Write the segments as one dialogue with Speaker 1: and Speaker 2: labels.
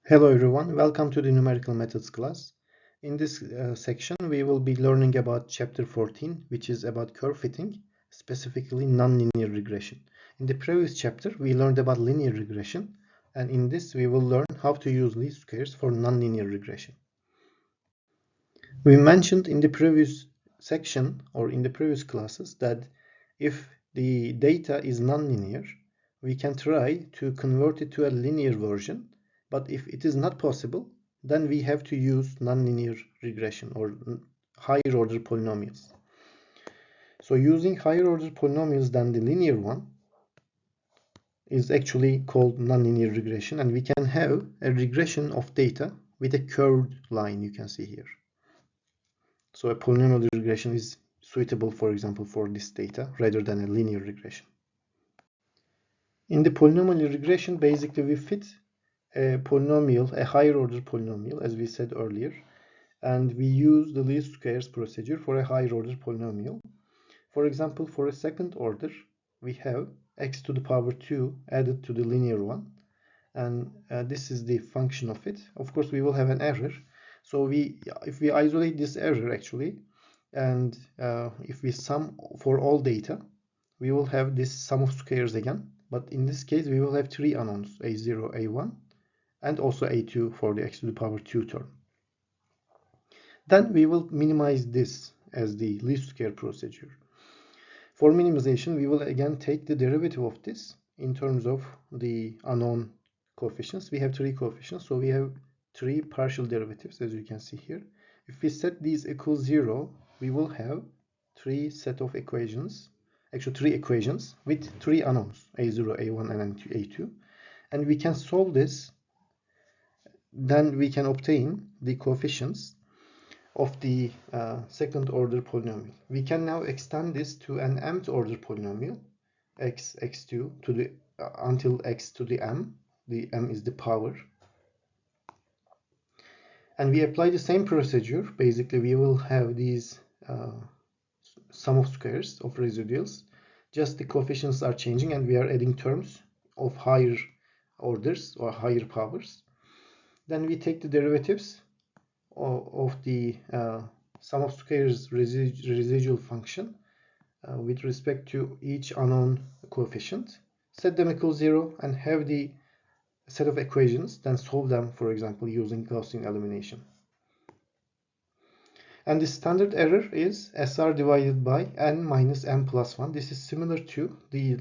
Speaker 1: Hello everyone, welcome to the numerical methods class. In this section we will be learning about chapter 14, which is about curve fitting, specifically nonlinear regression. In the previous chapter we learned about linear regression, and in this we will learn how to use least squares for nonlinear regression. We mentioned in the previous section or in the previous classes that if the data is nonlinear, we can try to convert it to a linear version. But if it is not possible, then we have to use nonlinear regression or higher order polynomials. So using higher order polynomials than the linear one is actually called nonlinear regression, and we can have a regression of data with a curved line you can see here. So a polynomial regression is suitable, for example, for this data rather than a linear regression. In the polynomial regression, basically we fit a polynomial, a higher order polynomial, as we said earlier, and we use the least squares procedure for a higher order polynomial. For example, for a second order, we have x to the power 2 added to the linear one, and this is the function of it. Of course, we will have an error. So if we isolate this error actually, and if we sum for all data, we will have this sum of squares again. But in this case, we will have three unknowns, a0, a1, and also a2 for the x to the power 2 term. Then we will minimize this as the least square procedure. For minimization, we will again take the derivative of this in terms of the unknown coefficients. We have three coefficients, so we have three partial derivatives, as you can see here. If we set these equal 0, we will have three set of equations, actually three equations with three unknowns, a0, a1, and a2. And we can solve this. Then we can obtain the coefficients of the second order polynomial. We can now extend this to an mth order polynomial, x2 to the until x to the m. The m is the power. And we apply the same procedure. Basically, we will have these sum of squares of residuals. Just the coefficients are changing, and we are adding terms of higher orders or higher powers. Then we take the derivatives of the sum of squares residual function with respect to each unknown coefficient, set them equal 0, and have the set of equations, then solve them, for example, using Gaussian elimination. And the standard error is SR divided by n minus m plus 1. This is similar to the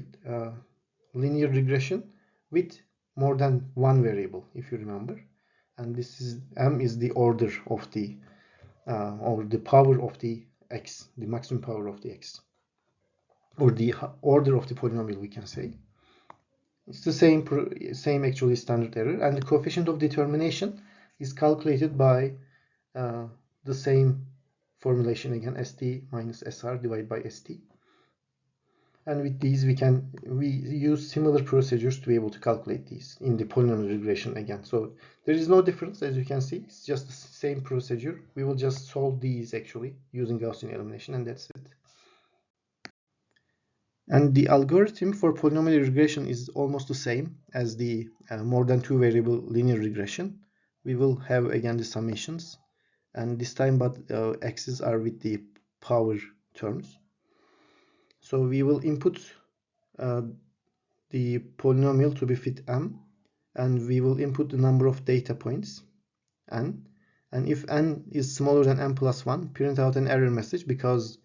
Speaker 1: linear regression with more than one variable, if you remember. And this is m is the order of the or the power of the x, the maximum power of the x, or the order of the polynomial, we can say. It's the same actually standard error, and the coefficient of determination is calculated by the same formulation again, st minus sr divided by st. And with these we use similar procedures to be able to calculate these in the polynomial regression again. So there is no difference, as you can see. It's just the same procedure. We will just solve these actually using Gaussian elimination, and that's it. And the algorithm for polynomial regression is almost the same as the more than two variable linear regression. We will have again the summations, and this time but x's are with the power terms. So we will input the polynomial to be fit m, and we will input the number of data points n, and if n is smaller than n plus 1, print out an error message, because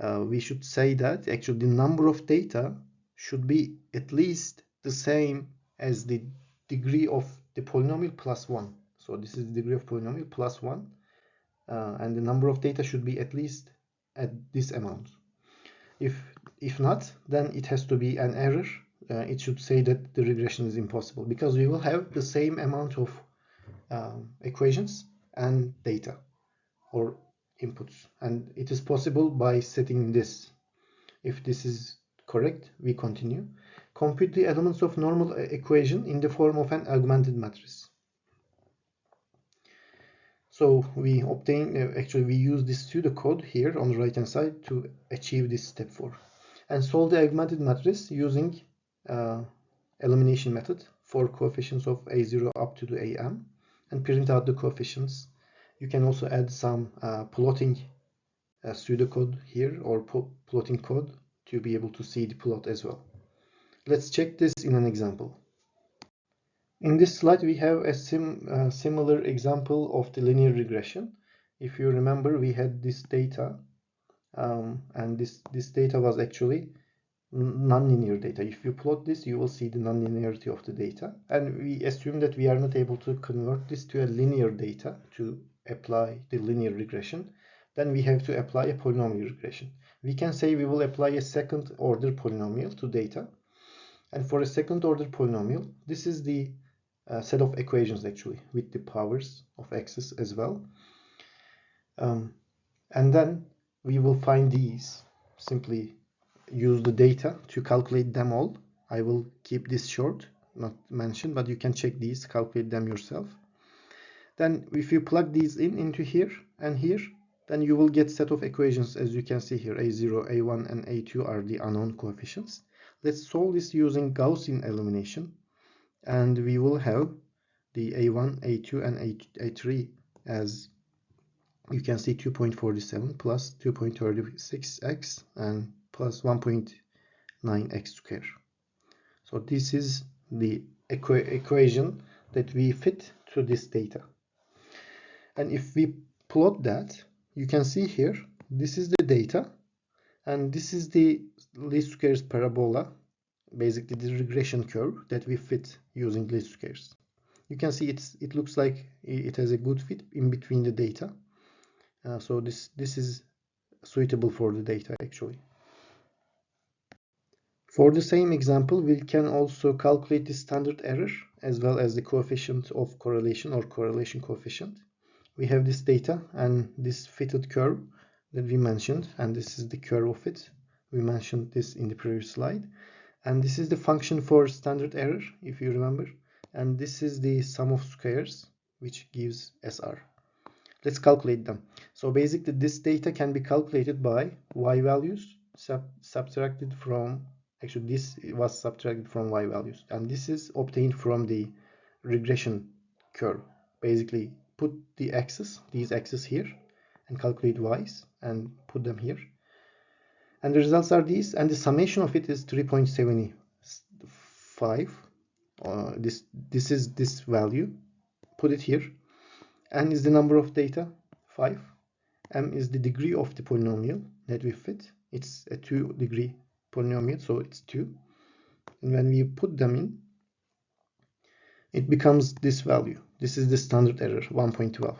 Speaker 1: we should say that actually the number of data should be at least the same as the degree of the polynomial plus 1. So this is the degree of polynomial plus 1, and the number of data should be at least at this amount. If not, then it has to be an error. It should say that the regression is impossible, because we will have the same amount of equations and data or inputs, and it is possible by setting this. If this is correct, we continue. Compute the elements of normal equation in the form of an augmented matrix. So we obtain, actually we use this pseudocode here on the right hand side to achieve this step 4, and solve the augmented matrix using elimination method for coefficients of a0 up to the am. and print out the coefficients. You can also add some plotting pseudocode here, or plotting code, to be able to see the plot as well. Let's check this in an example. In this slide, we have a similar example of the linear regression. If you remember, we had this data, and this data was actually nonlinear data. If you plot this, you will see the nonlinearity of the data. And we assume that we are not able to convert this to a linear data to apply the linear regression. Then we have to apply a polynomial regression. We can say we will apply a second order polynomial to data. And for a second order polynomial, this is the set of equations actually, with the powers of x's as well. And then we will find these, simply use the data to calculate them all. I will keep this short, not mentioned, but you can check these, calculate them yourself. Then if you plug these into here and here, then you will get set of equations. As you can see here, a0, a1 and a2 are the unknown coefficients. Let's solve this using Gaussian elimination, and we will have the a1, a2 and a3 as you can see 2.47 plus 2.36x and plus 1.9x square. So this is the equation that we fit to this data. And if we plot that, you can see here, this is the data, and this is the least squares parabola, basically the regression curve that we fit using least squares. You can see it looks like it has a good fit in between the data. So this is suitable for the data actually. For the same example, we can also calculate the standard error as well as the coefficient of correlation or correlation coefficient. We have this data and this fitted curve that we mentioned, and this is the curve of it. We mentioned this in the previous slide. And this is the function for standard error, if you remember. And this is the sum of squares, which gives SR. Let's calculate them. So basically, this data can be calculated by y values subtracted from, actually this was subtracted from y values. And this is obtained from the regression curve. Basically, put the axes, these axes here, and calculate y's and put them here. And the results are these, and the summation of it is 3.75. This is this value. Put it here. N is the number of data, 5. M is the degree of the polynomial that we fit. It's a 2-degree polynomial, so it's 2. And when we put them in, it becomes this value. This is the standard error, 1.12.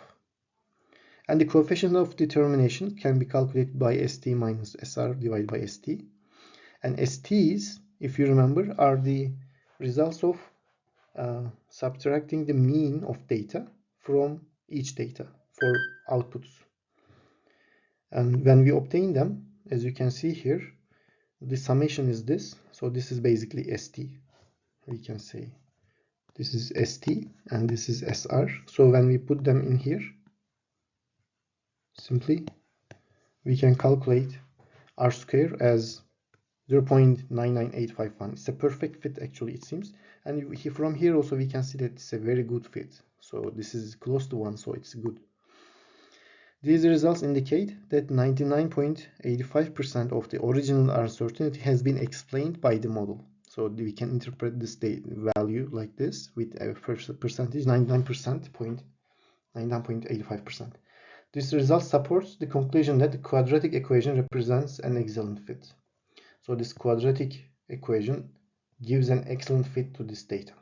Speaker 1: And the coefficient of determination can be calculated by ST minus SR divided by ST. And STs, if you remember, are the results of subtracting the mean of data from each data for outputs. And when we obtain them, as you can see here, the summation is this. So this is basically ST. We can say this is ST and this is SR. So when we put them in here, simply we can calculate R square as 0.99851. It's a perfect fit actually, it seems. And from here also we can see that it's a very good fit. So this is close to 1, so it's good. These results indicate that 99.85% of the original uncertainty has been explained by the model. So we can interpret this value like this with a percentage 99.85%. This result supports the conclusion that the quadratic equation represents an excellent fit. So this quadratic equation gives an excellent fit to this data.